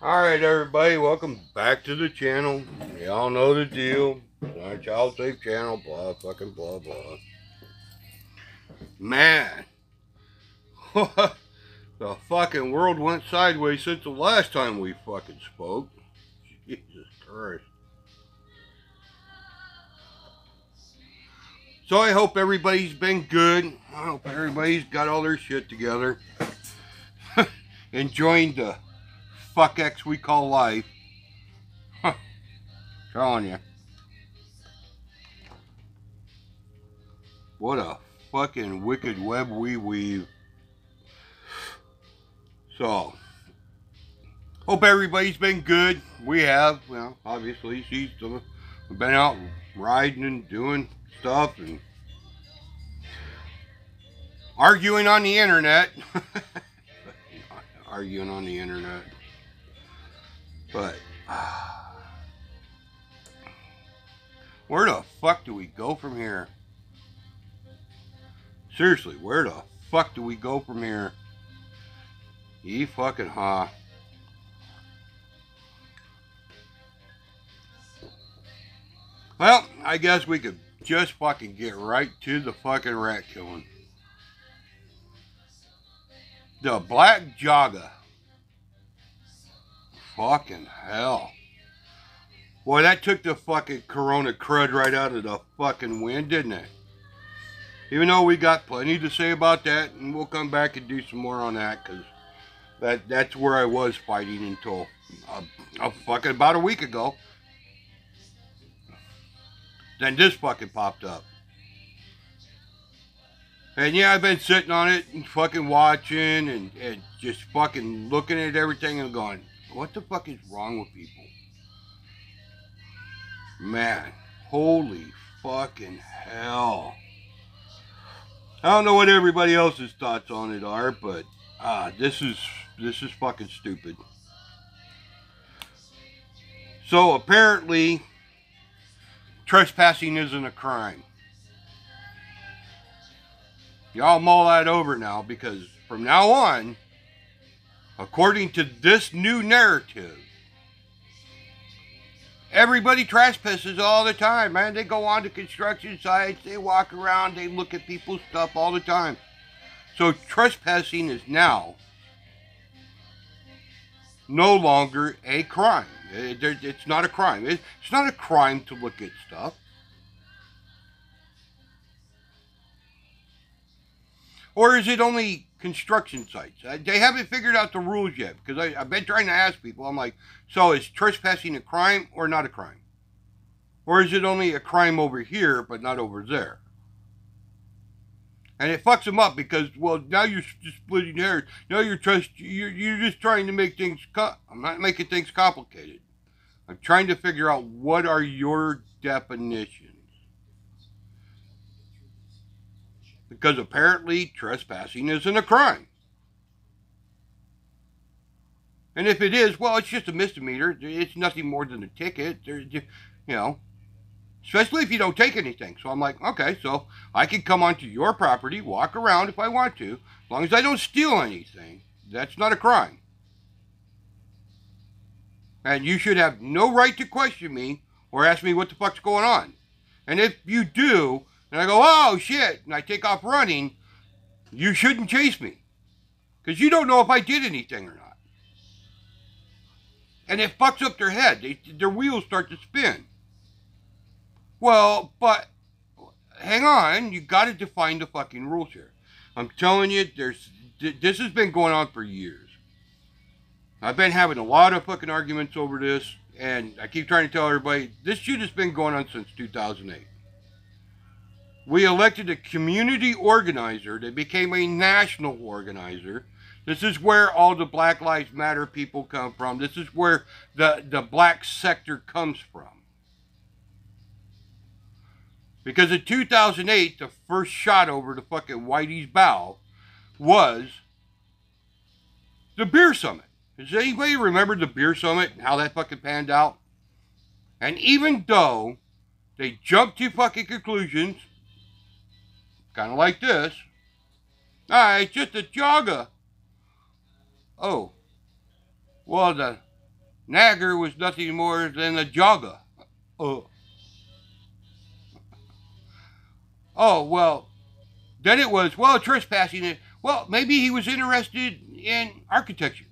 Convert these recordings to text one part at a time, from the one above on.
Alright everybody, welcome back to the channel. Y'all know the deal. It's our child safe channel, blah fucking blah blah. Man, the fucking world went sideways since the last time we fucking spoke. Jesus Christ. So I hope everybody's been good. I hope everybody's got all their shit together. Enjoying the fuck X we call life. Telling you. What a fucking wicked web we weave. So, hope everybody's been good. We have, well, obviously, we've been out riding and doing stuff and arguing on the internet. Arguing on the internet. But, where the fuck do we go from here? Seriously, where the fuck do we go from here? Ye fucking ha. Well, I guess we could just fucking get right to the fucking rat killing. The black JOGGA. Fucking hell. Boy, that took the fucking corona crud right out of the fucking wind, didn't it? Even though we got plenty to say about that, and we'll come back and do some more on that, because that's where I was fighting until fucking about a week ago. Then this fucking popped up. And yeah, I've been sitting on it and fucking watching and just fucking looking at everything and going, what the fuck is wrong with people? Man, holy fucking hell. I don't know what everybody else's thoughts on it are, but this is fucking stupid. So apparently, trespassing isn't a crime. Y'all mull that over now, because from now on, according to this new narrative, everybody trespasses all the time, man. They go on to construction sites, they walk around, they look at people's stuff all the time. So trespassing is now no longer a crime. It's not a crime. It's not a crime to look at stuff. Or is it only construction sites? They haven't figured out the rules yet, because I've been trying to ask people. I'm like, so is trespassing a crime or not a crime? Or is it only a crime over here but not over there? And it fucks them up because, well, now you're just splitting hairs. Now you're just trying to make things. I'm not making things complicated. I'm trying to figure out what are your definitions. Because apparently trespassing isn't a crime. And if it is, well, it's just a misdemeanor. It's nothing more than a ticket. You know, especially if you don't take anything. So I'm like, okay, so I can come onto your property, walk around if I want to, as long as I don't steal anything. That's not a crime. And you should have no right to question me or ask me what the fuck's going on. And if you do, and I go, oh shit, and I take off running, you shouldn't chase me. Because you don't know if I did anything or not. And it fucks up their head. Their wheels start to spin. Well, but hang on, you got to define the fucking rules here. I'm telling you, this has been going on for years. I've been having a lot of fucking arguments over this, and I keep trying to tell everybody, this shit has been going on since 2008. We elected a community organizer that became a national organizer. This is where all the Black Lives Matter people come from. This is where the black sector comes from. Because in 2008, the first shot over the fucking Whitey's bow was the beer summit. Does anybody remember the beer summit and how that fucking panned out? And even though they jumped to fucking conclusions, kind of like this, it's just a JOGGA. Oh, well, Nagger was nothing more than a JOGGA. Oh, well, then it was, well, trespassing. Well, maybe he was interested in architecture.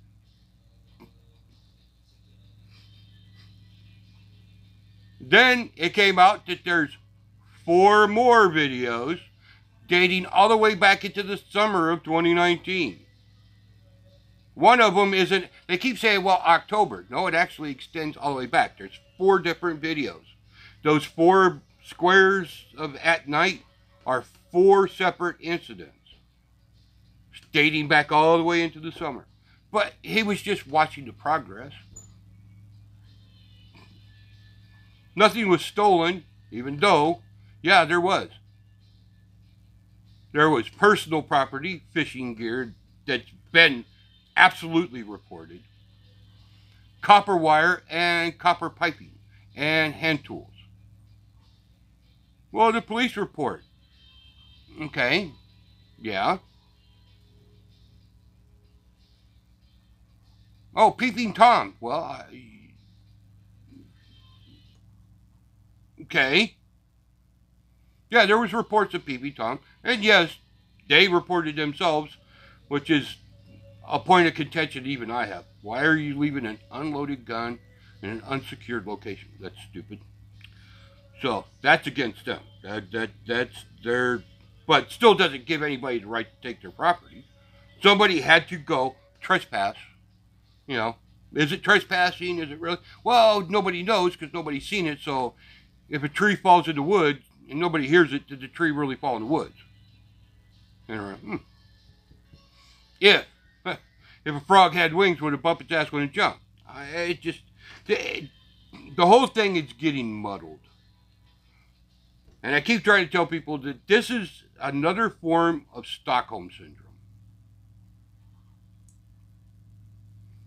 Then it came out that there's 4 more videos dating all the way back into the summer of 2019. One of them isn't, they keep saying, well, October. No, it actually extends all the way back. There's 4 different videos. Those 4 squares of at night are 4 separate incidents dating back all the way into the summer. But he was just watching the progress. Nothing was stolen, even though, yeah, there was. There was personal property, fishing gear, that's been absolutely reported. Copper wire and copper piping and hand tools. Well, the police report. Okay, yeah. Oh, peeping Tom. Well, okay. Yeah, there was reports of peeping Tom. And yes, they reported themselves, which is a point of contention even I have. Why are you leaving an unloaded gun in an unsecured location? That's stupid. So, that's against them. That's their... But still doesn't give anybody the right to take their property. Somebody had to go trespass. You know, is it trespassing? Is it really? Well, nobody knows because nobody's seen it. So if a tree falls in the woods and nobody hears it, did the tree really fall in the woods? And if a frog had wings, would it bump its ass when it jumped? The whole thing is getting muddled. And I keep trying to tell people that this is another form of Stockholm Syndrome.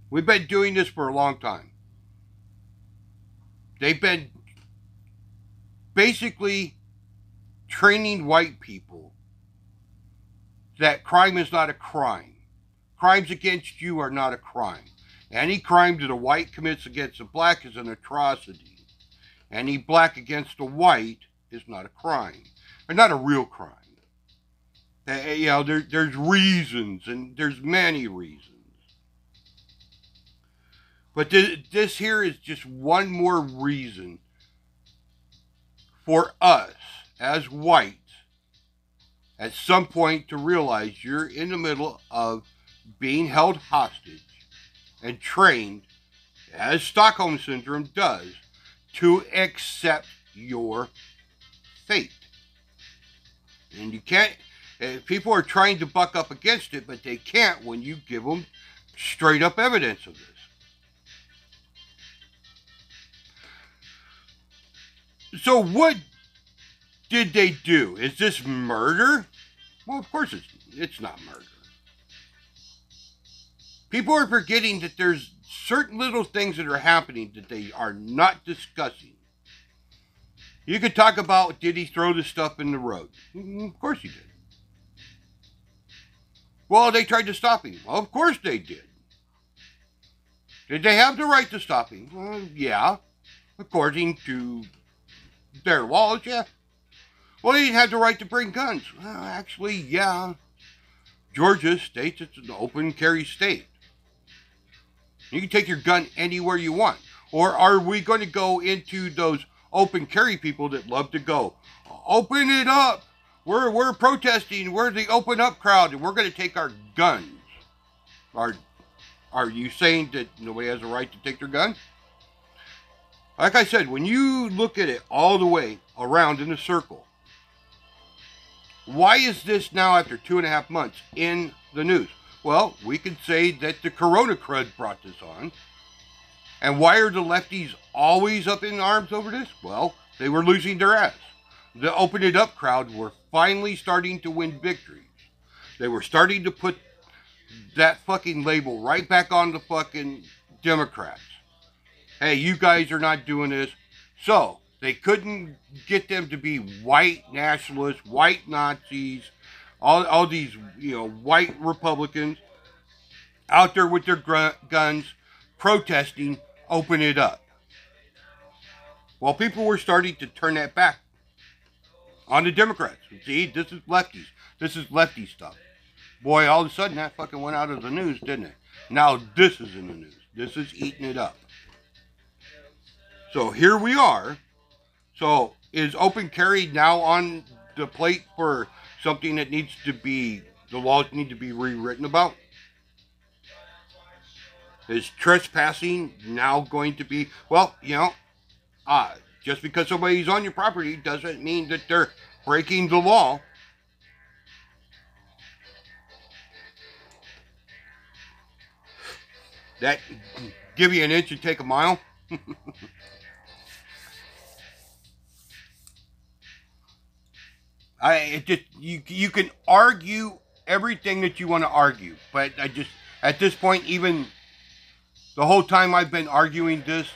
We've been doing this for a long time. They've been basically training white people that crime is not a crime. Crimes against you are not a crime. Any crime that a white commits against a black is an atrocity. Any black against a white is not a crime. Or not a real crime. You know, there's reasons, and there's many reasons. But this here is just one more reason for us, as whites, at some point to realize you're in the middle of being held hostage and trained, as Stockholm Syndrome does, to accept your fate. And you can't, people are trying to buck up against it, but they can't when you give them straight up evidence of this. So what did they do? Is this murder? Well, of course it's not murder. People are forgetting that there's certain little things that are happening that they are not discussing. You could talk about, did he throw the stuff in the road? Of course he did. Well, they tried to stop him. Well, of course they did. Did they have the right to stop him? Well, yeah. According to their laws, yeah. Well, they didn't have the right to bring guns. Well, actually, yeah. Georgia states it's an open carry state. You can take your gun anywhere you want. Or are we going to go into those open carry people that love to go, open it up. We're protesting. We're the open up crowd, and we're going to take our guns. Are you saying that nobody has a right to take their gun? Like I said, when you look at it all the way around in a circle, why is this now, after 2.5 months, in the news? Well, we could say that the Corona crud brought this on. And why are the lefties always up in arms over this? Well, they were losing their ass. The open it up crowd were finally starting to win victories. They were starting to put that fucking label right back on the fucking Democrats. Hey, you guys are not doing this. So, they couldn't get them to be white nationalists, white Nazis, all these, white Republicans out there with their guns protesting open it up. Well, people were starting to turn that back on the Democrats. See, this is lefties. This is lefty stuff. Boy, all of a sudden that fucking went out of the news, didn't it? Now this is in the news. This is eating it up. So here we are. So is open carry now on the plate for something that needs to be, the laws need to be rewritten about? Is trespassing now going to be, well, you know, just because somebody's on your property doesn't mean that they're breaking the law. That give you an inch and take a mile. You can argue everything that you want to argue, but I just, at this point, even the whole time I've been arguing this,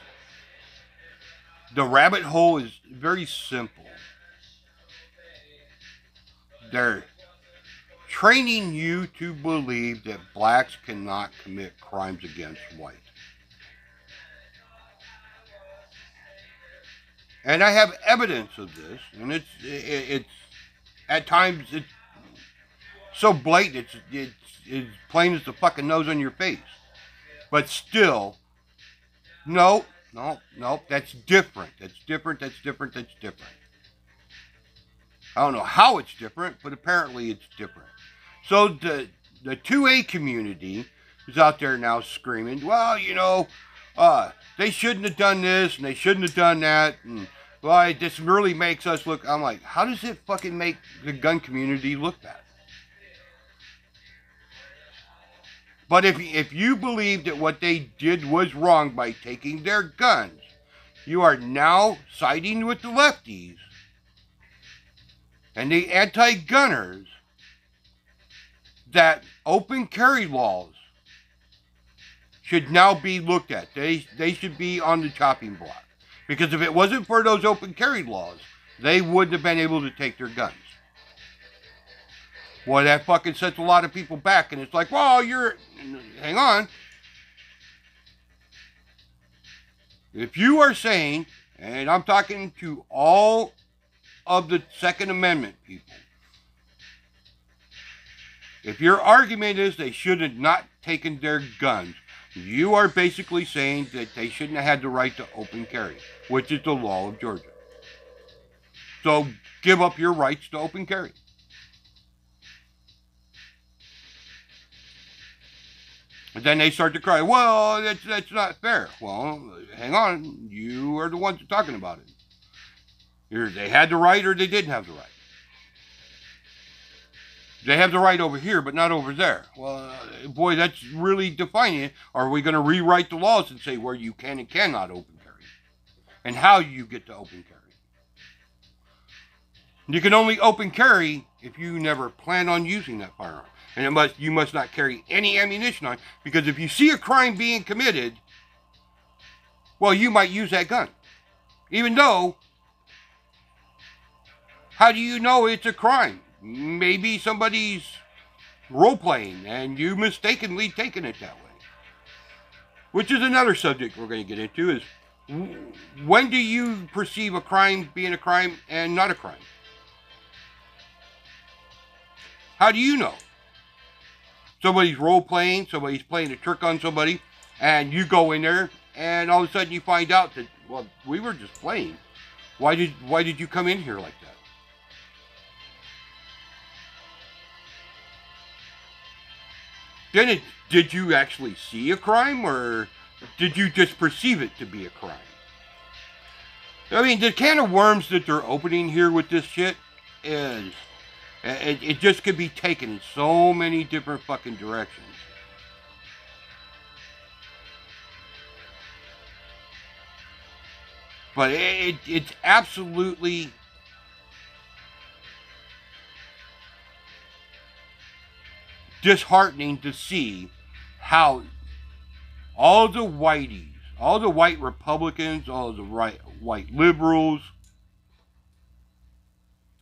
the rabbit hole is very simple. They're training you to believe that blacks cannot commit crimes against white. And I have evidence of this, and it's at times it's so blatant, it's as plain as the fucking nose on your face. But still, no, that's different. That's different. I don't know how it's different, but apparently it's different. So the 2A community is out there now screaming, well, you know, they shouldn't have done this and they shouldn't have done that, and well, this really makes us look. I'm like, how does it fucking make the gun community look bad? But if you believe that what they did was wrong by taking their guns, you are now siding with the lefties and the anti-gunners that open carry laws should now be looked at. They should be on the chopping block. Because if it wasn't for those open carry laws, they wouldn't have been able to take their guns. Well, that fucking sets a lot of people back, and it's like, well, hang on. If you are saying, and I'm talking to all of the Second Amendment people, if your argument is they should have not taken their guns, you are basically saying that they shouldn't have had the right to open carry, which is the law of Georgia. So give up your rights to open carry. And then they start to cry, well, that's not fair. Well, hang on. You are the ones talking about it. Either they had the right or they didn't have the right. They have the right over here, but not over there. Well, boy, that's really defining it. Are we going to rewrite the laws and say where you can and cannot open carry? And how you get to open carry? You can only open carry if you never plan on using that firearm. And you must not carry any ammunition on, because if you see a crime being committed, well, you might use that gun. Even though, how do you know it's a crime? Maybe somebody's role-playing and you mistakenly taken it that way. Which is another subject we're going to get into, is when do you perceive a crime being a crime and not a crime? How do you know? Somebody's role-playing, somebody's playing a trick on somebody, and you go in there, and all of a sudden you find out that, well, we were just playing. Why did you come in here like that? Then did you actually see a crime, or did you just perceive it to be a crime? I mean, the can of worms that they're opening here with this shit is... It just could be taken in so many different fucking directions. But it's absolutely disheartening to see how all the whiteys, all the white Republicans, all the white liberals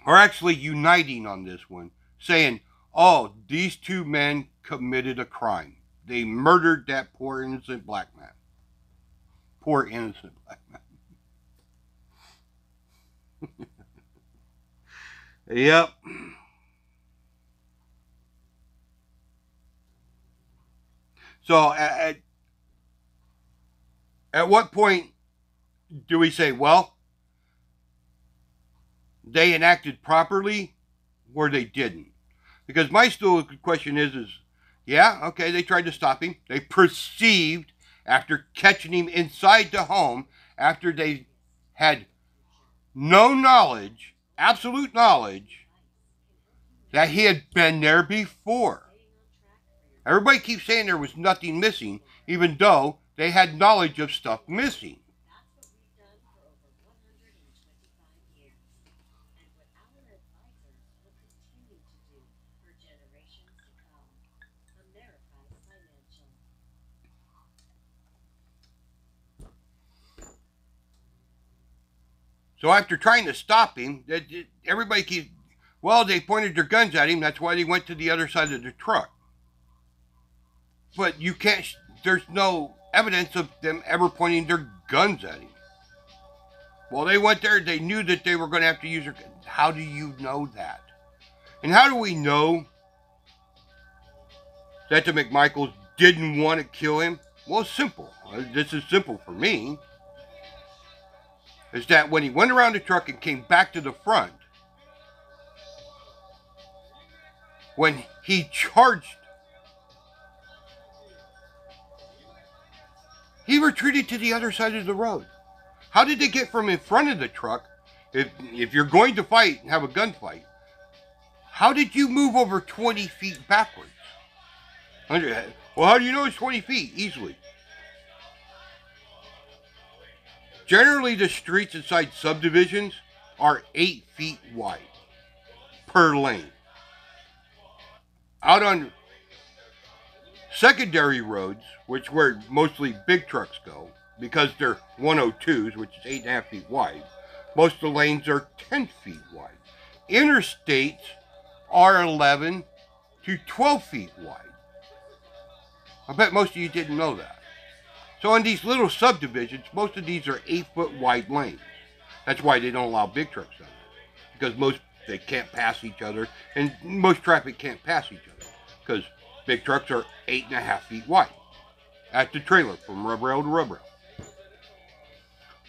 are actually uniting on this one, saying, oh, these two men committed a crime. They murdered that poor innocent black man. Poor innocent black man. Yep. So at what point do we say, well, they enacted properly or they didn't? Because my still question is yeah, okay, they tried to stop him. They perceived, after catching him inside the home, after they had no knowledge, absolute knowledge, that he had been there before. Everybody keeps saying there was nothing missing, even though they had knowledge of stuff missing. So after trying to stop him, everybody keeps, well, they pointed their guns at him. That's why they went to the other side of the truck. But you can't, there's no evidence of them ever pointing their guns at him. Well, they went there, they knew that they were going to have to use their guns. How do you know that? And how do we know that the McMichaels didn't want to kill him? Well, it's simple. This is simple for me. Is that when he went around the truck and came back to the front, when he charged, he retreated to the other side of the road. How did they get from in front of the truck, if you're going to fight and have a gunfight, how did you move over 20 feet backwards? Well, how do you know it's 20 feet? Easily. Generally, the streets inside subdivisions are 8 feet wide per lane. Out on secondary roads, which where mostly big trucks go, because they're 102s, which is 8.5 feet wide, most of the lanes are 10 feet wide. Interstates are 11 to 12 feet wide. I bet most of you didn't know that. So in these little subdivisions, most of these are 8-foot wide lanes. That's why they don't allow big trucks on there. Because they can't pass each other, and most traffic can't pass each other. Because big trucks are 8.5 feet wide at the trailer, from rub rail to rub rail.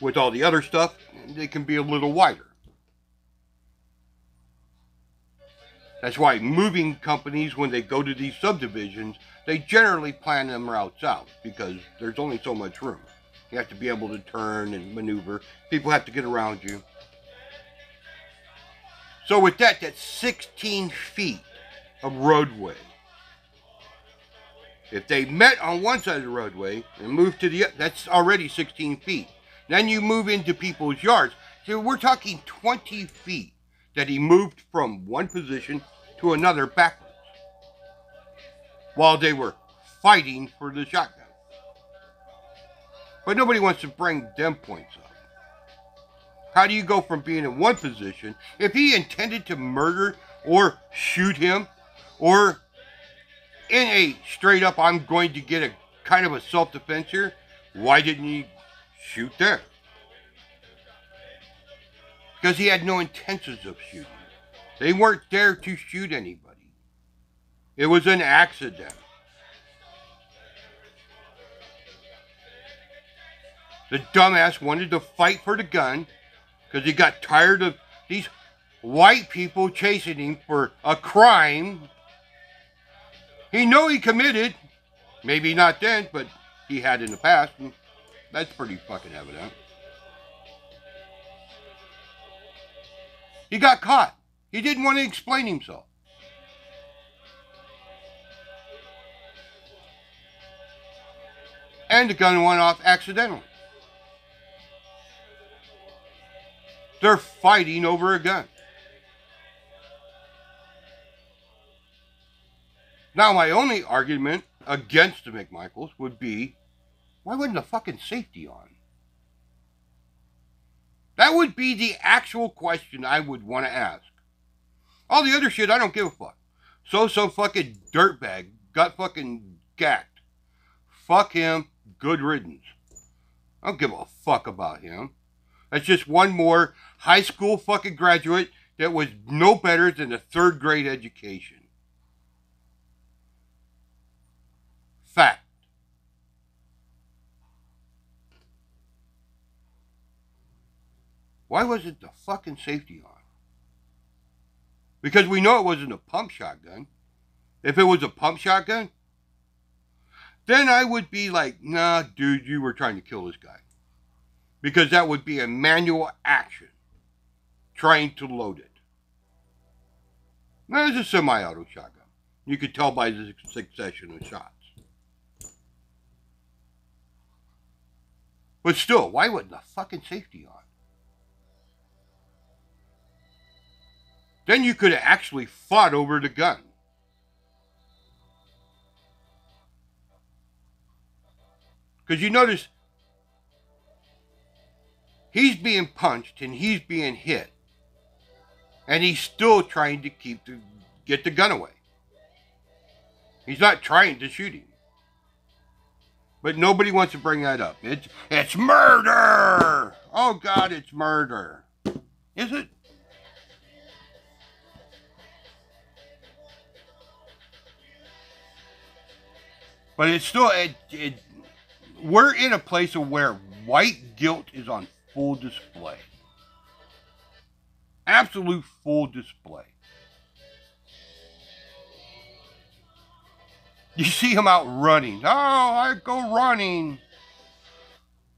With all the other stuff, they can be a little wider. That's why moving companies, when they go to these subdivisions, they generally plan them routes out, because there's only so much room. You have to be able to turn and maneuver. People have to get around you. So with that, that's 16 feet of roadway. If they met on one side of the roadway and moved to the other, that's already 16 feet. Then you move into people's yards. So we're talking 20 feet that he moved from one position to another backwards while they were fighting for the shotgun. But nobody wants to bring them points up. How do you go from being in one position, if he intended to murder or shoot him, or in a straight up, I'm going to get a kind of a self-defense here, why didn't he shoot there? Because he had no intentions of shooting. They weren't there to shoot anybody. It was an accident. The dumbass wanted to fight for the gun because he got tired of these white people chasing him for a crime he knew he committed. Maybe not then, but he had in the past. And that's pretty fucking evident. He got caught. He didn't want to explain himself. And the gun went off accidentally. They're fighting over a gun. Now, my only argument against the McMichaels would be, why wasn't the fucking safety on? That would be the actual question I would want to ask. All the other shit, I don't give a fuck. So some fucking dirtbag got fucking gacked. Fuck him, good riddance. I don't give a fuck about him. That's just one more high school fucking graduate that was no better than a third grade education. Fact. Why wasn't the fucking safety on? Because we know it wasn't a pump shotgun. If it was a pump shotgun, then I would be like, nah, dude, you were trying to kill this guy. Because that would be a manual action. Trying to load it. Now, it's a semi-auto shotgun. You could tell by the succession of shots. But still, why wasn't the fucking safety on? Then you could have actually fought over the gun. Because you notice, he's being punched and he's being hit. And he's still trying to get the gun away. He's not trying to shoot him. But nobody wants to bring that up. It's murder! Oh God, it's murder. Is it? But it's still, we're in a place where white guilt is on full display. Absolute full display. You see him out running. Oh, I go running.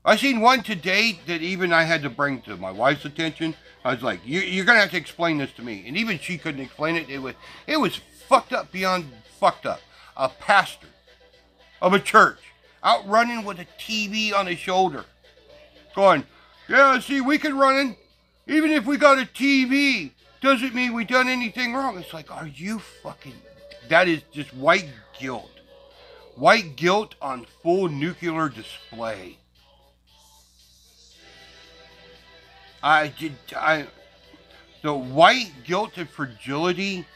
I seen one today that even I had to bring to my wife's attention. I was like, you're going to have to explain this to me. And even she couldn't explain it. It was fucked up beyond fucked up. A pastor of a church out running with a TV on his shoulder. Going, yeah, see, we can run in. Even if we got a TV, doesn't mean we done anything wrong. It's like, are you fucking... That is just white guilt. White guilt on full nuclear display. The white guilt and fragility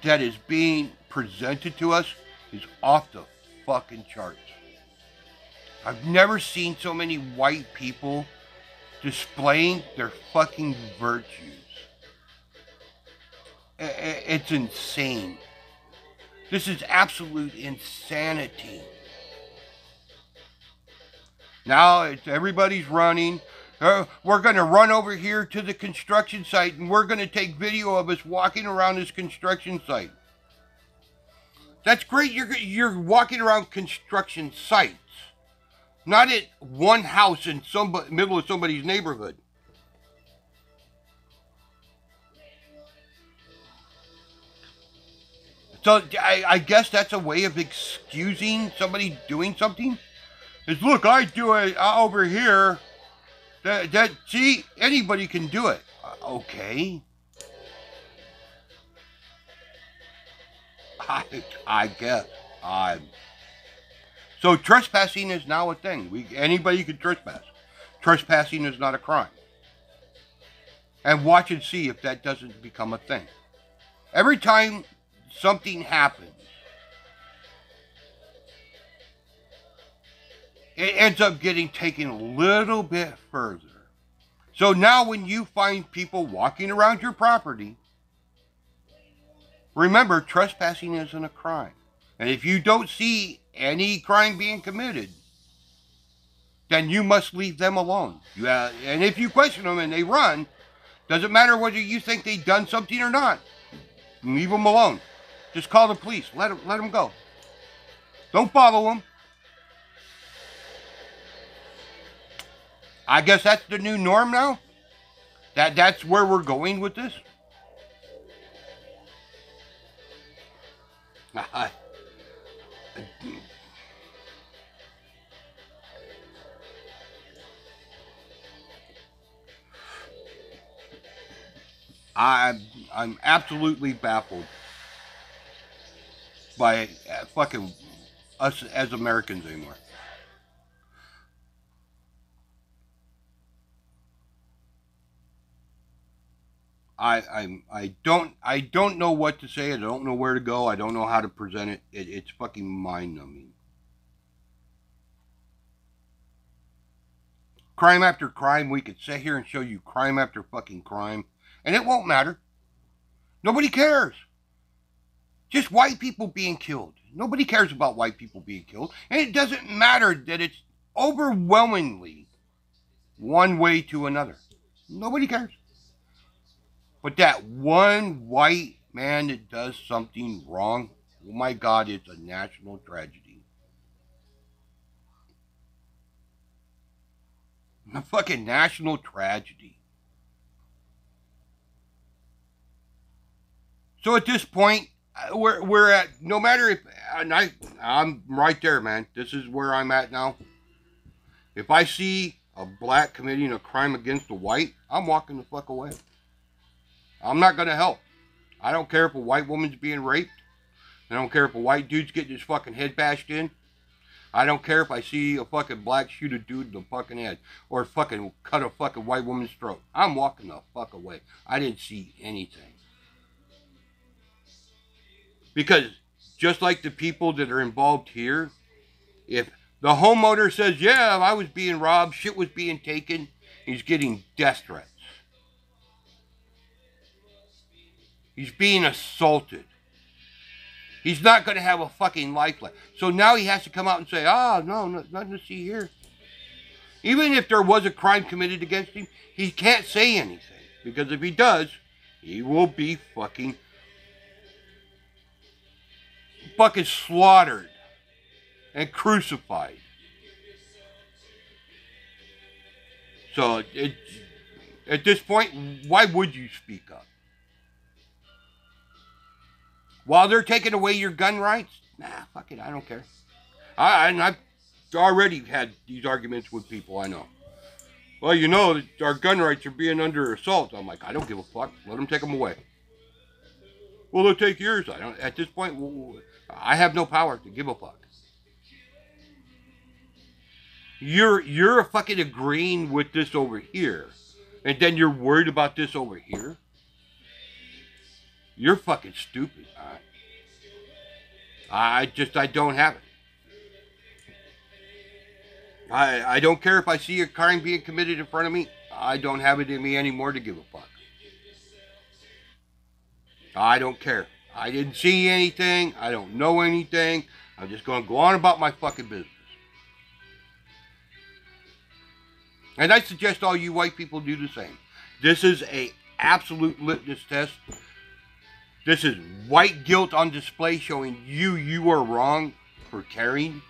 that is being presented to us is off the fucking charts. I've never seen so many white people displaying their fucking virtues. It's insane. This is absolute insanity. Now everybody's running. We're going to run over here to the construction site and we're going to take video of us walking around this construction site. That's great. You're walking around construction sites. Not at one house in middle of somebody's neighborhood. So I guess that's a way of excusing somebody doing something. Is look, I do it over here. See, anybody can do it. Okay. I guess. So trespassing is now a thing. Anybody can trespass. Trespassing is not a crime. And watch and see if that doesn't become a thing. Every time something happens, it ends up getting taken a little bit further. So now when you find people walking around your property, remember, trespassing isn't a crime. And if you don't see any crime being committed, then you must leave them alone. And if you question them and they run, doesn't matter whether you think they've done something or not. Leave them alone. Just call the police. Let them go. Don't follow them. I guess that's the new norm now. That's where we're going with this. I'm absolutely baffled by fucking us as Americans anymore. I don't know what to say. I don't know where to go. I don't know how to present it. It's fucking mind numbing. crime after crime. We could sit here and show you crime after fucking crime, and it won't matter. Nobody cares. Just white people being killed. Nobody cares about white people being killed. And it doesn't matter that it's overwhelmingly one way to another. Nobody cares. But that one white man that does something wrong, oh my God, it's a national tragedy. A fucking national tragedy. So at this point, we're at, no matter if, and I'm right there, man. This is where I'm at now. If I see a black committing a crime against a white, I'm walking the fuck away. I'm not going to help. I don't care if a white woman's being raped. I don't care if a white dude's getting his fucking head bashed in. I don't care if I see a fucking black shoot a dude in the fucking head or fucking cut a fucking white woman's throat. I'm walking the fuck away. I didn't see anything. Because just like the people that are involved here, if the homeowner says, yeah, I was being robbed, shit was being taken, he's getting death threats. He's being assaulted. He's not going to have a fucking life left. So now he has to come out and say, no, nothing to see here. Even if there was a crime committed against him, he can't say anything. Because if he does, he will be fucking slaughtered and crucified. So at this point, why would you speak up? While they're taking away your gun rights? Nah, fuck it, I don't care. I've already had these arguments with people I know. Well, you know, our gun rights are being under assault. I'm like, I don't give a fuck. Let them take them away. Well, they'll take yours. I don't. At this point, I have no power to give a fuck. You're fucking agreeing with this over here, and then you're worried about this over here. You're fucking stupid. I don't have it. I don't care if I see a crime being committed in front of me. I don't have it in me anymore to give a fuck. I don't care. I didn't see anything. I don't know anything. I'm just going to go on about my fucking business. And I suggest all you white people do the same. This is a absolute litmus test. This is white guilt on display, showing you are wrong for caring.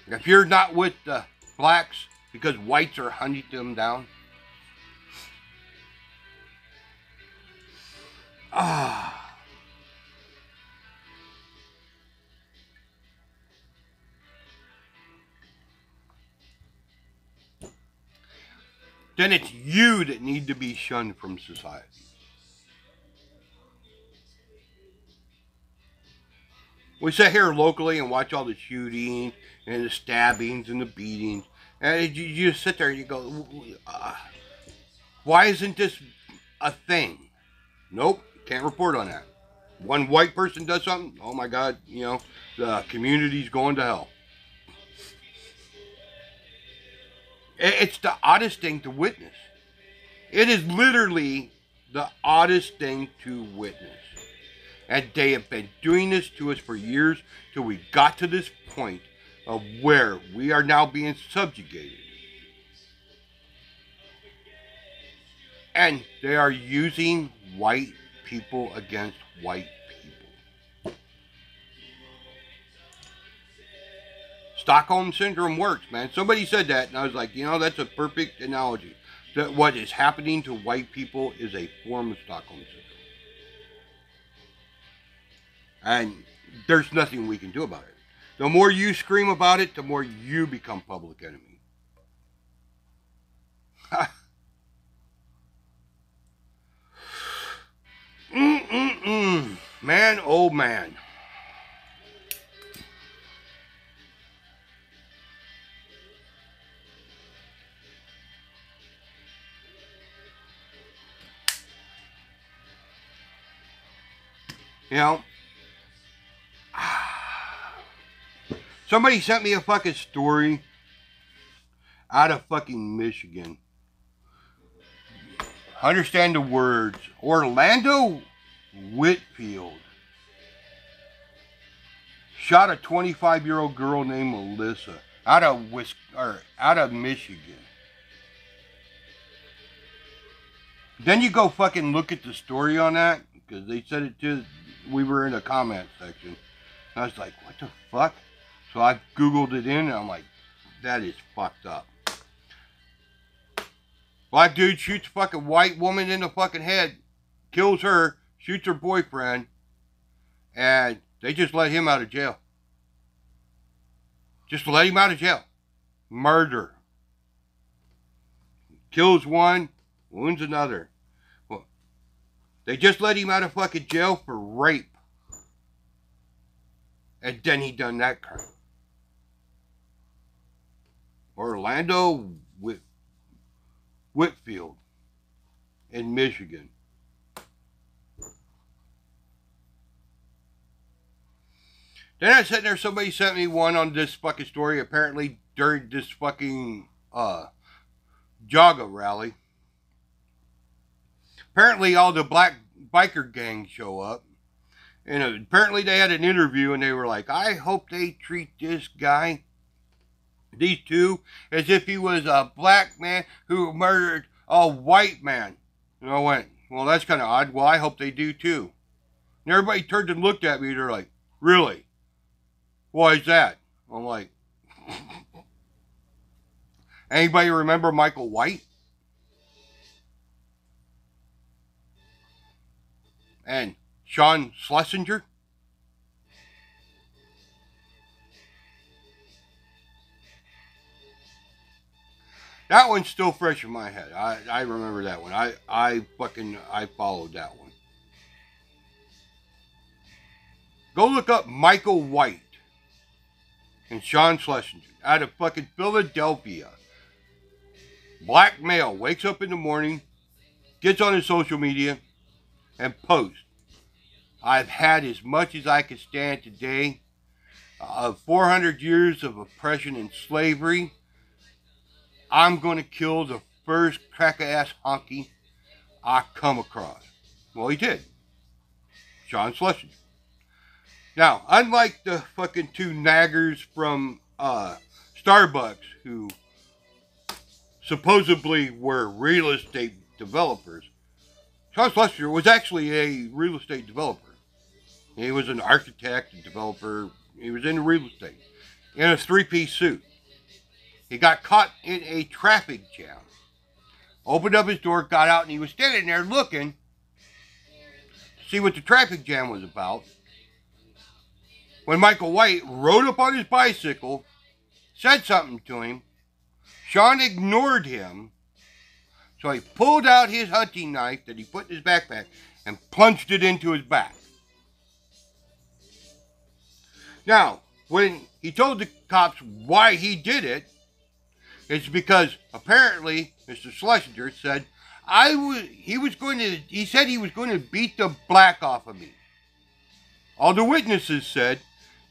If you're not with the blacks because whites are hunting them down, then it's you that need to be shunned from society. We sit here locally and watch all the shootings and the stabbings and the beatings, and you just sit there and you go, why isn't this a thing? Nope, can't report on that. One white person does something, oh my God, you know, the community's going to hell. It's the oddest thing to witness. It is literally the oddest thing to witness. And they have been doing this to us for years till we got to this point of where we are now being subjugated. And they are using white people against white people. Stockholm Syndrome works, man. Somebody said that, and I was like, you know, that's a perfect analogy. That what is happening to white people is a form of Stockholm Syndrome. And there's nothing we can do about it. The more you scream about it, the more you become public enemy. Man, oh man. You know, Somebody sent me a fucking story out of fucking Michigan. Understand the words. Orlando Whitfield shot a 25-year-old girl named Melissa out of Michigan. Then you go fucking look at the story on that, because they said it too. We were in the comment section. I was like, what the fuck? So I Googled it in, and I'm like, that is fucked up. Black dude shoots fucking white woman in the fucking head, kills her, shoots her boyfriend, and they just let him out of jail. Just let him out of jail. Murder. Kills one, wounds another. Well, they just let him out of fucking jail for rape. And then he done that crime. Orlando Whitfield in Michigan. Then I sat there, somebody sent me one on this fucking story, apparently during this fucking JOGGA rally. Apparently all the black biker gangs show up. And apparently they had an interview and they were like, I hope they treat this guy, these two, as if he was a black man who murdered a white man. And I went, well, that's kind of odd. Well, I hope they do too. And everybody turned and looked at me. They're like, really? Why is that? I'm like, anybody remember Michael White? And Sean Schlesinger? That one's still fresh in my head. I remember that one. I followed that one. Go look up Michael White and Sean Schlesinger out of fucking Philadelphia. Black male wakes up in the morning, gets on his social media, and posts, I've had as much as I could stand today of 400 years of oppression and slavery. I'm going to kill the first crack-ass honky I come across. Well, he did. Sean Schlesinger. Now, unlike the fucking two naggers from Starbucks who supposedly were real estate developers, Sean Schlesinger was actually a real estate developer. He was an architect, a developer. He was into real estate in a three-piece suit. He got caught in a traffic jam. Opened up his door, got out, and he was standing there looking to see what the traffic jam was about. When Michael White rode up on his bicycle, said something to him, Sean ignored him, so he pulled out his hunting knife that he put in his backpack and plunged it into his back. Now, when he told the cops why he did it, it's because apparently Mr. Schlesinger said he said he was going to beat the black off of me. All the witnesses said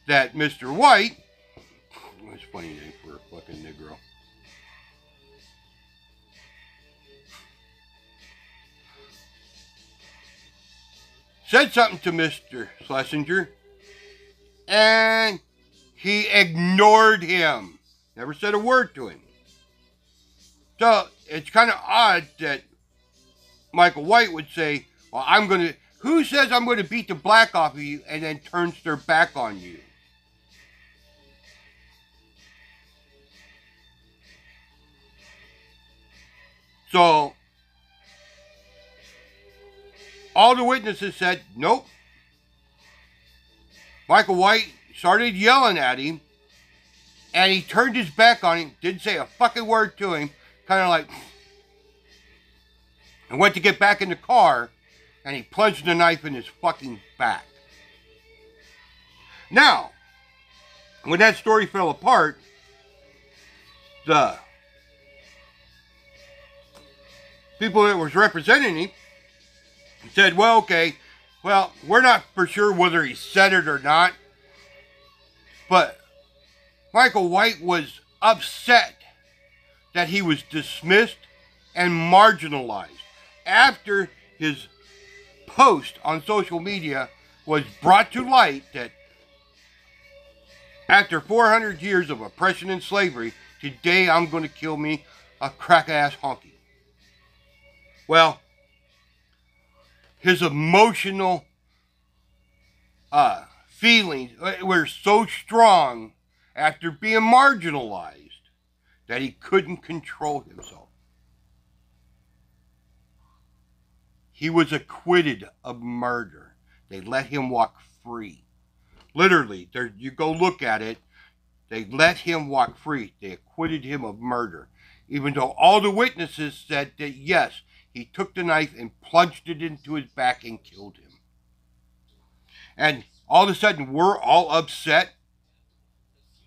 that Mr. White, that's a funny name for a fucking Negro, said something to Mr. Schlesinger, and he ignored him. Never said a word to him. So, it's kind of odd that Michael White would say, well, who says I'm going to beat the black off of you, and then turns their back on you? So, all the witnesses said, nope. Michael White started yelling at him, and he turned his back on him, didn't say a fucking word to him, kind of like, and went to get back in the car, and he plunged the knife in his fucking back. Now, when that story fell apart, the people that was representing him said, well, okay, well, we're not for sure whether he said it or not, but Michael White was upset that he was dismissed and marginalized after his post on social media was brought to light that after 400 years of oppression and slavery, today I'm going to kill me a crack-ass honky. Well, his emotional feelings were so strong after being marginalized that he couldn't control himself. He was acquitted of murder. They let him walk free. Literally, you go look at it, they let him walk free. They acquitted him of murder. Even though all the witnesses said that, yes, he took the knife and plunged it into his back and killed him. And all of a sudden, we're all upset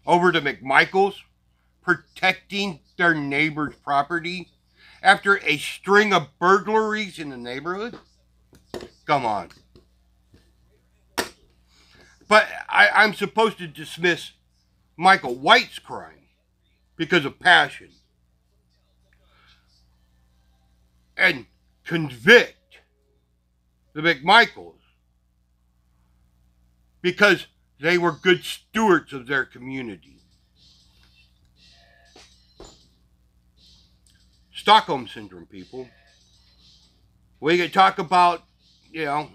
over the McMichaels protecting their neighbor's property after a string of burglaries in the neighborhood? Come on. But I'm supposed to dismiss Michael White's crime because of passion and convict the McMichaels because they were good stewards of their community. Stockholm Syndrome, people. We can talk about, when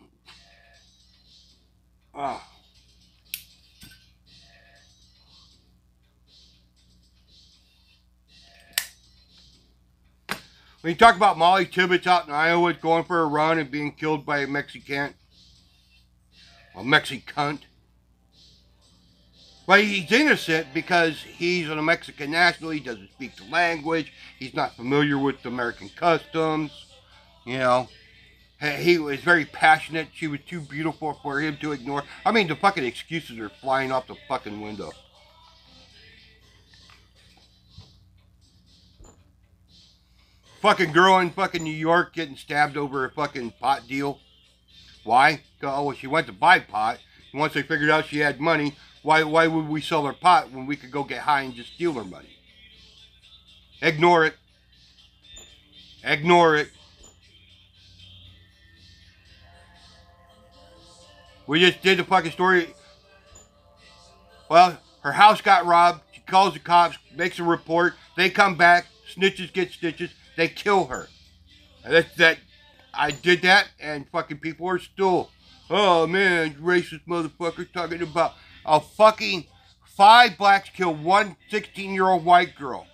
you talk about Molly Tibbetts out in Iowa going for a run and being killed by a Mexican, but he's innocent because he's a Mexican national. He doesn't speak the language. He's not familiar with American customs. He was very passionate. She was too beautiful for him to ignore. I mean, the fucking excuses are flying off the fucking window. Fucking girl in fucking New York getting stabbed over a fucking pot deal. Why? Oh, well, she went to buy pot. And once they figured out she had money, why would we sell her pot when we could go get high and just steal her money? Ignore it. Ignore it. We just did the fucking story. Well, her house got robbed. She calls the cops, makes a report. They come back. Snitches get stitches. They kill her. I did that, and fucking people are still, oh man, racist motherfuckers talking about a fucking 5 blacks kill one 16-year-old white girl.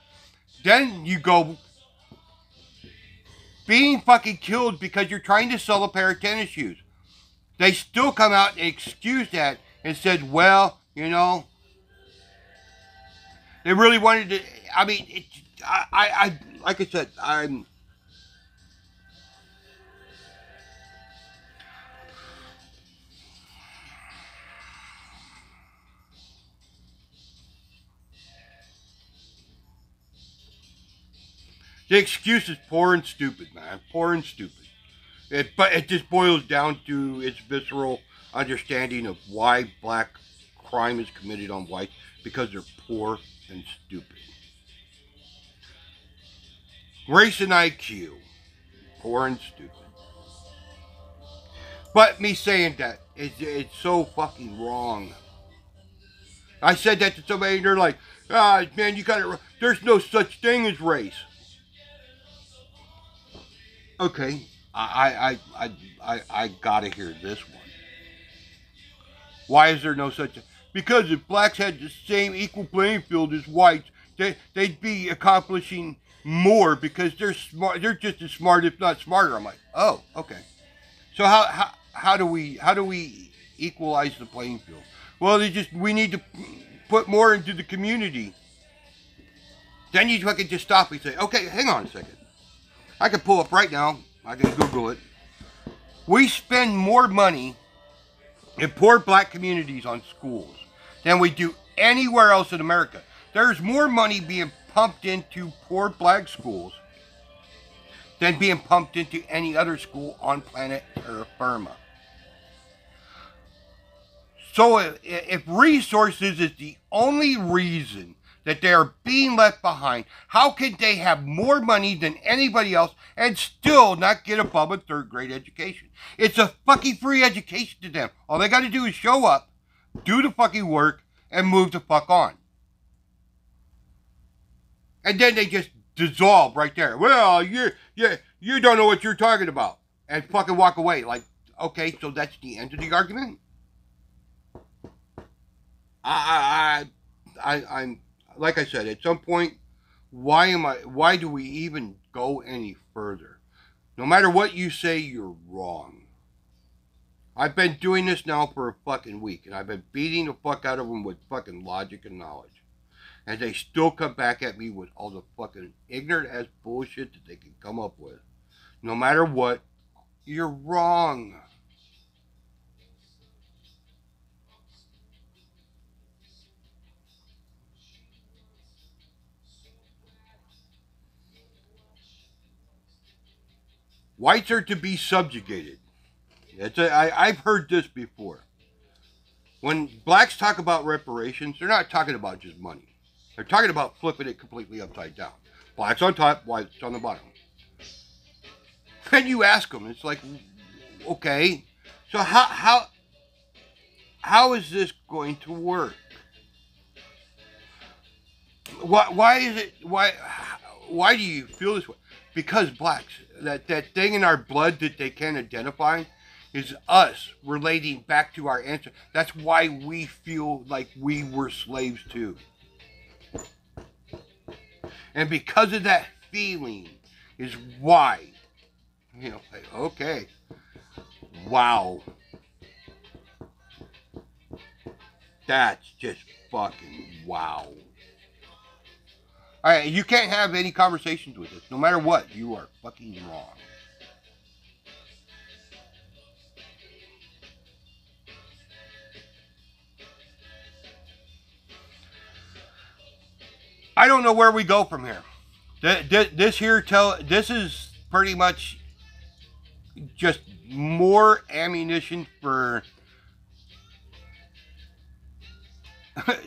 Then you go being fucking killed because you're trying to sell a pair of tennis shoes. They still come out and excuse that and said, well, they really wanted to. I mean, like I said, the excuse is poor and stupid, man. Poor and stupid. But it just boils down to its visceral understanding of why black crime is committed on whites, because they're poor and stupid. Race and IQ, poor and stupid. But me saying that, it's so fucking wrong. I said that to somebody and they're like, man, you got it. There's no such thing as race. Okay. I gotta hear this one. Why is there no such? Because if blacks had the same equal playing field as whites, they'd be accomplishing more because they're smart. They're just as smart, if not smarter. I'm like, oh, okay. So how do we equalize the playing field? Well, we need to put more into the community. Then you fucking just stop and say, okay, hang on a second. I can pull up right now. I can Google it. We spend more money in poor black communities on schools than we do anywhere else in America. There's more money being pumped into poor black schools than being pumped into any other school on planet terra firma. So if resources is the only reason that they are being left behind, how can they have more money than anybody else and still not get above a third grade education? It's a fucking free education to them. All they got to do is show up, do the fucking work, and move the fuck on. And then they just dissolve right there. Well, you don't know what you're talking about, and fucking walk away. Like, okay, so that's the end of the argument. I'm like I said, at some point, why do we even go any further? No matter what you say, you're wrong. I've been doing this now for a fucking week, and I've been beating the fuck out of them with fucking logic and knowledge. And they still come back at me with all the fucking ignorant ass bullshit that they can come up with. No matter what, you're wrong. Whites are to be subjugated. I've heard this before. When blacks talk about reparations, they're not talking about just money. They're talking about flipping it completely upside down. Blacks on top, whites on the bottom. And you ask them, it's like, okay, so how is this going to work? Why is it, why do you feel this way? Because blacks, that thing in our blood that they can't identify is us relating back to our ancestors. That's why we feel like we were slaves too. And because of that feeling is why, you know, like, okay, wow. That's just fucking wow. Alright, you can't have any conversations with us. No matter what, you are fucking wrong. I don't know where we go from here. This is pretty much just more ammunition for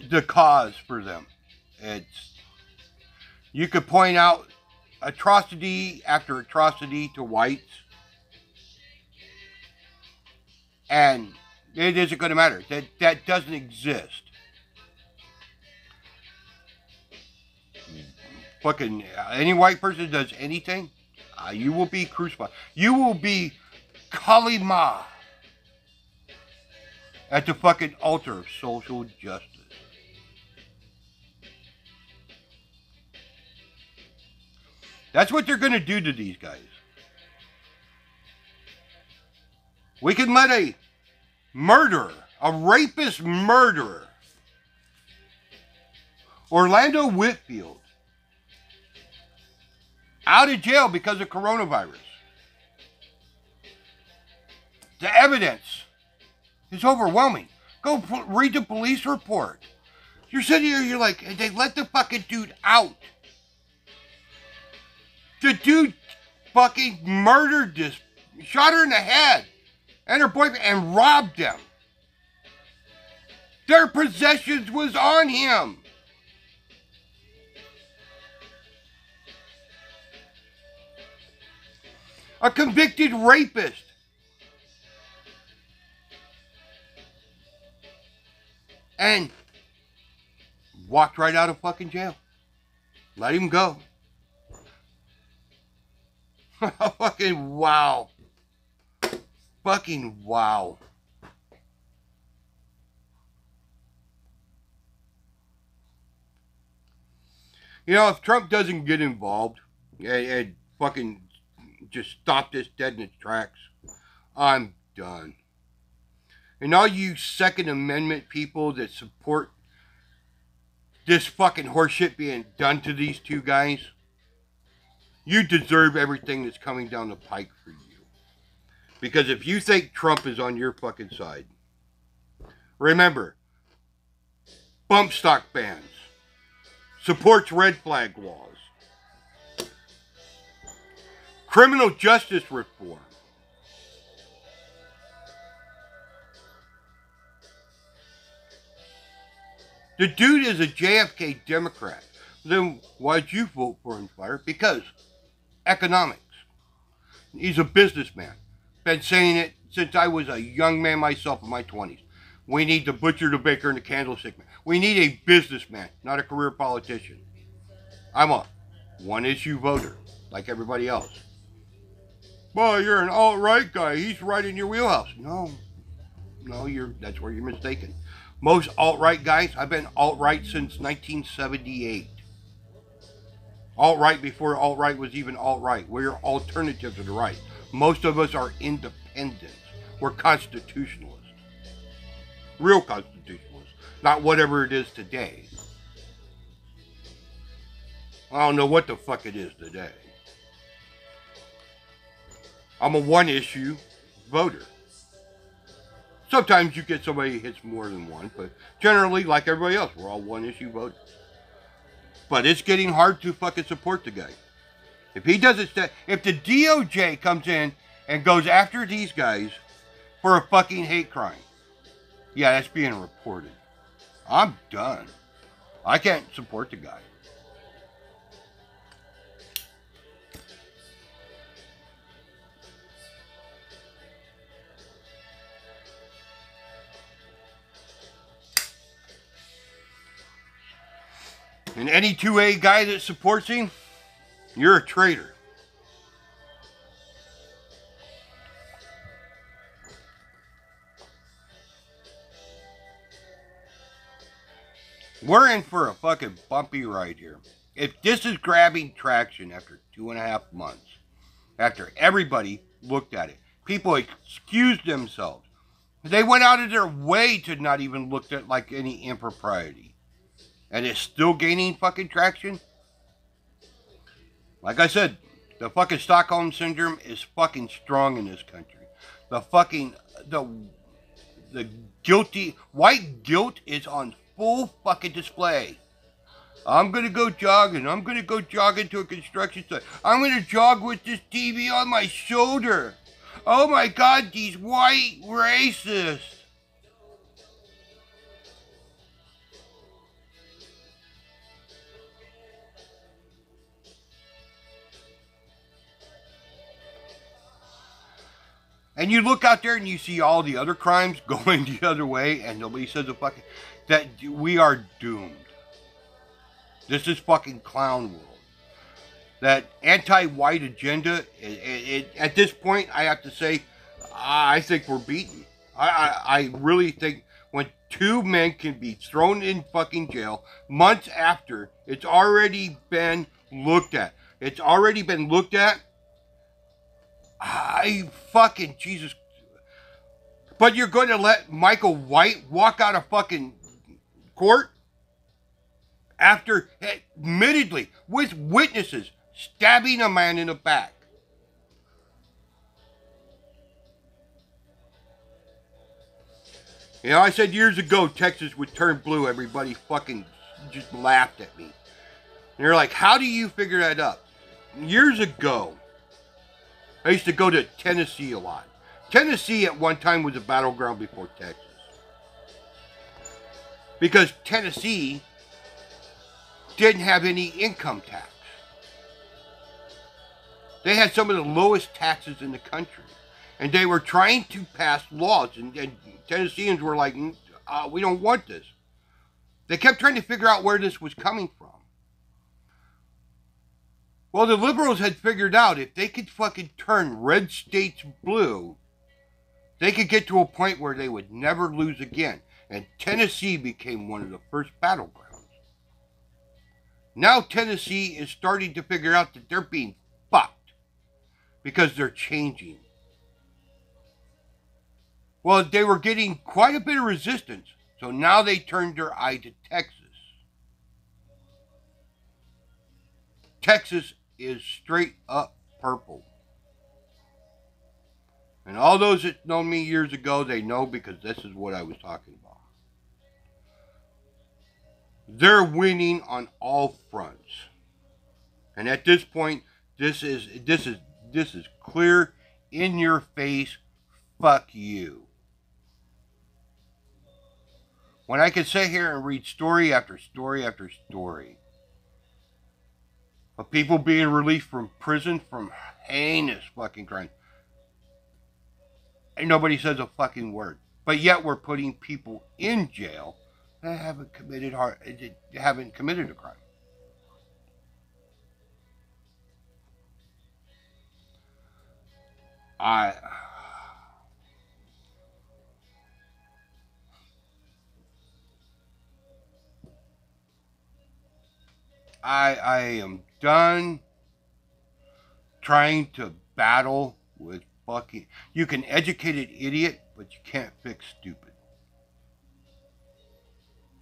the cause for them. You could point out atrocity after atrocity to whites, and it isn't going to matter. That doesn't exist. Fucking any white person does anything, you will be crucified. You will be kalima at the fucking altar of social justice. That's what they're going to do to these guys. We can let a murderer, a rapist murderer, Orlando Whitfield, out of jail because of coronavirus. The evidence is overwhelming. Go read the police report. You're sitting here, you're like, they let the fucking dude out. The dude fucking murdered this, shot her in the head and her boyfriend and robbed them. Their possessions was on him. A convicted rapist. And walked right out of fucking jail. Let him go. Fucking wow. Fucking wow. You know, if Trump doesn't get involved and fucking just stop this dead in its tracks, I'm done. And all you Second Amendment people that support this fucking horseshit being done to these two guys, you deserve everything that's coming down the pike for you. Because if you think Trump is on your fucking side, remember, bump stock bans, supports red flag laws, criminal justice reform, The dude is a JFK Democrat. Then why'd you vote for him, Fire? Because economics. He's a businessman. Been saying it since I was a young man myself in my 20s. We need the butcher, the baker, and the candlestick man. We need a businessman, not a career politician. I'm a one-issue voter, like everybody else. Well, you're an alt-right guy. He's right in your wheelhouse. No, that's where you're mistaken. Most alt-right guys, I've been alt-right since 1978. Alt-right before alt-right was even alt-right. We're alternative to the right. Most of us are independents. We're constitutionalists. Real constitutionalists. Not whatever it is today. I don't know what the fuck it is today. I'm a one-issue voter. Sometimes you get somebody who hits more than one, but generally, like everybody else, we're all one-issue voters. But it's getting hard to fucking support the guy. If he doesn't if the DOJ comes in and goes after these guys for a fucking hate crime, yeah, that's being reported. I'm done. I can't support the guy. And any 2A guy that supports him, you're a traitor. We're in for a fucking bumpy ride here. If this is grabbing traction after 2.5 months, after everybody looked at it, people excused themselves. They went out of their way to not even look at like any impropriety. And it's still gaining fucking traction. Like I said, the fucking Stockholm Syndrome is fucking strong in this country. The fucking, the guilty, white guilt is on full fucking display. I'm gonna go jogging. I'm gonna go jogging to a construction site. I'm gonna jog with this TV on my shoulder. Oh my God, these white racists. And you look out there and you see all the other crimes going the other way, and nobody says a fucking, that we are doomed. This is fucking clown world. That anti-white agenda, at this point, I have to say, I think we're beaten. I really think when two men can be thrown in fucking jail months after it's already been looked at. It's already been looked at. I fucking Jesus. But you're going to let Michael White walk out of fucking court after, admittedly, with witnesses, stabbing a man in the back. You know, I said years ago Texas would turn blue. Everybody fucking just laughed at me. And they're like, how do you figure that up? Years ago, I used to go to Tennessee a lot. Tennessee at one time was a battleground before Texas. Because Tennessee didn't have any income tax. They had some of the lowest taxes in the country. And they were trying to pass laws. And Tennesseans were like, we don't want this. They kept trying to figure out where this was coming from. Well, the liberals had figured out if they could fucking turn red states blue, they could get to a point where they would never lose again. And Tennessee became one of the first battlegrounds. Now Tennessee is starting to figure out that they're being fucked because they're changing. Well, they were getting quite a bit of resistance, so now they turned their eye to Texas. Texas is straight up purple. And all those that know me years ago, they know because this is what I was talking about. They're winning on all fronts. And at this point, this is clear in your face. Fuck you. When I could sit here and read story after story after story of people being released from prison from heinous fucking crimes, and nobody says a fucking word. But yet we're putting people in jail that haven't committed a crime. I am done trying to battle with fucking. You can educate an idiot, but you can't fix stupid.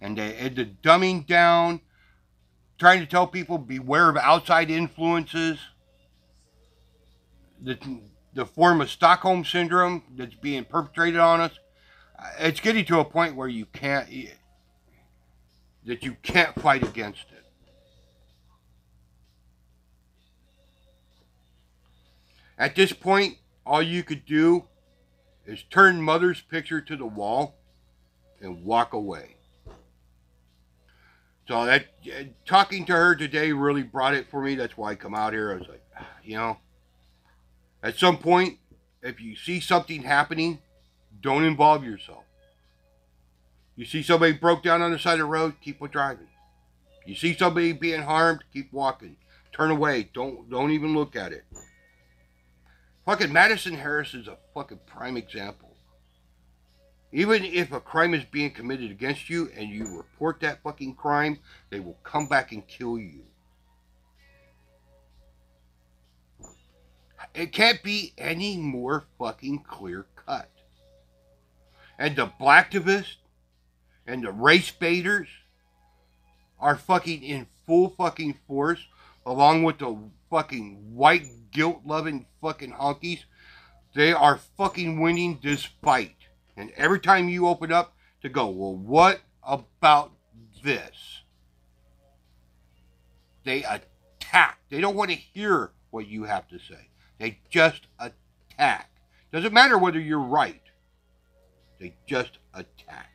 And the dumbing down, trying to tell people beware of outside influences, the form of Stockholm syndrome that's being perpetrated on us. It's getting to a point where you can't fight against it. At this point, all you could do is turn mother's picture to the wall and walk away. So that talking to her today really brought it for me. That's why I come out here. I was like, at some point, if you see something happening, don't involve yourself. You see somebody broke down on the side of the road, keep on driving. You see somebody being harmed, keep walking. Turn away. Don't even look at it. Fucking Madison Harris is a fucking prime example. Even if a crime is being committed against you and you report that fucking crime, they will come back and kill you. It can't be any more fucking clear cut. And the blacktivists and the race baiters are fucking in full fucking force, along with the fucking white guilt-loving fucking honkies. They are fucking winning this fight. And every time you open up to go, well, what about this? They attack. They don't want to hear what you have to say. They just attack. Doesn't matter whether you're right. They just attack.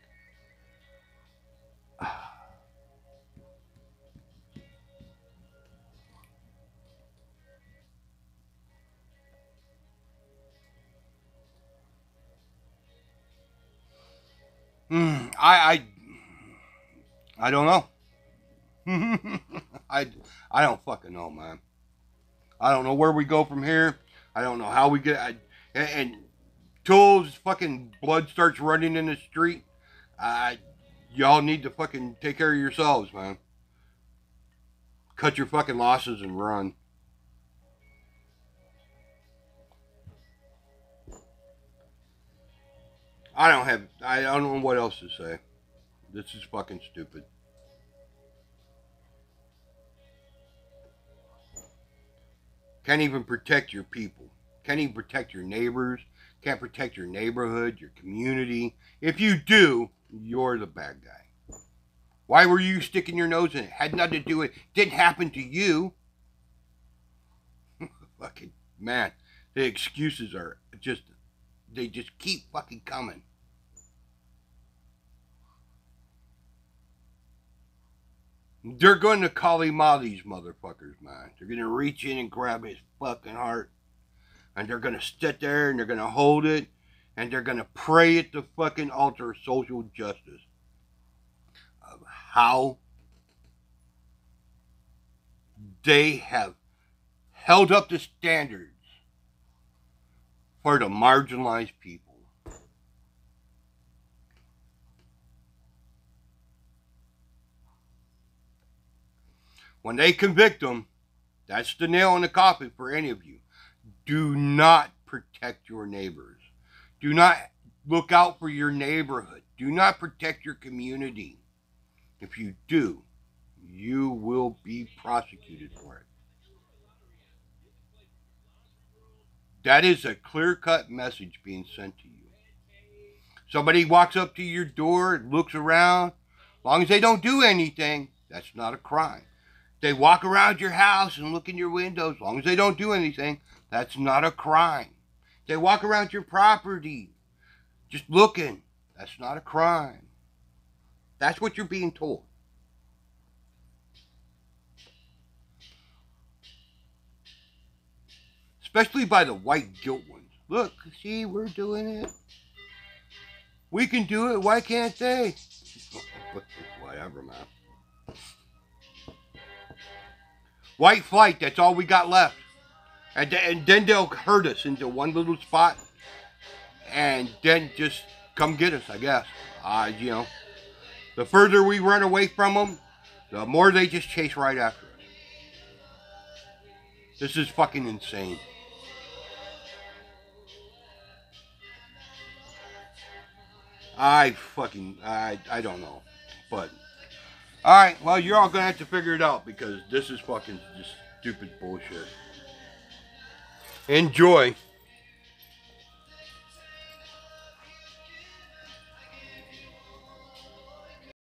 I don't know. I don't fucking know, man. I don't know where we go from here. I don't know how we get. And till fucking blood starts running in the street, y'all need to fucking take care of yourselves, man. Cut your fucking losses and run. I don't know what else to say. This is fucking stupid. Can't even protect your people. Can't even protect your neighbors. Can't protect your neighborhood, your community. If you do, you're the bad guy. Why were you sticking your nose in it? Had nothing to do with it. Didn't happen to you. Fucking man. The excuses are just, they just keep fucking coming. They're going to Kali-Ma these motherfuckers, man. They're going to reach in and grab his fucking heart. And they're going to sit there and they're going to hold it. And they're going to pray at the fucking altar of social justice. Of how they have held up the standards for the marginalized people. When they convict them, that's the nail in the coffin for any of you. Do not protect your neighbors. Do not look out for your neighborhood. Do not protect your community. If you do, you will be prosecuted for it. That is a clear-cut message being sent to you. Somebody walks up to your door and looks around. As long as they don't do anything, that's not a crime. They walk around your house and look in your windows. As long as they don't do anything, that's not a crime. They walk around your property just looking. That's not a crime. That's what you're being told. Especially by the white guilt ones. Look, see, we're doing it. We can do it. Why can't they? Whatever, man. White flight, that's all we got left. And then they'll herd us into one little spot. And then just come get us, I guess. You know, the further we run away from them, the more they just chase right after us. This is fucking insane. I don't know. But, alright, well, you're all gonna have to figure it out because this is fucking just stupid bullshit. Enjoy.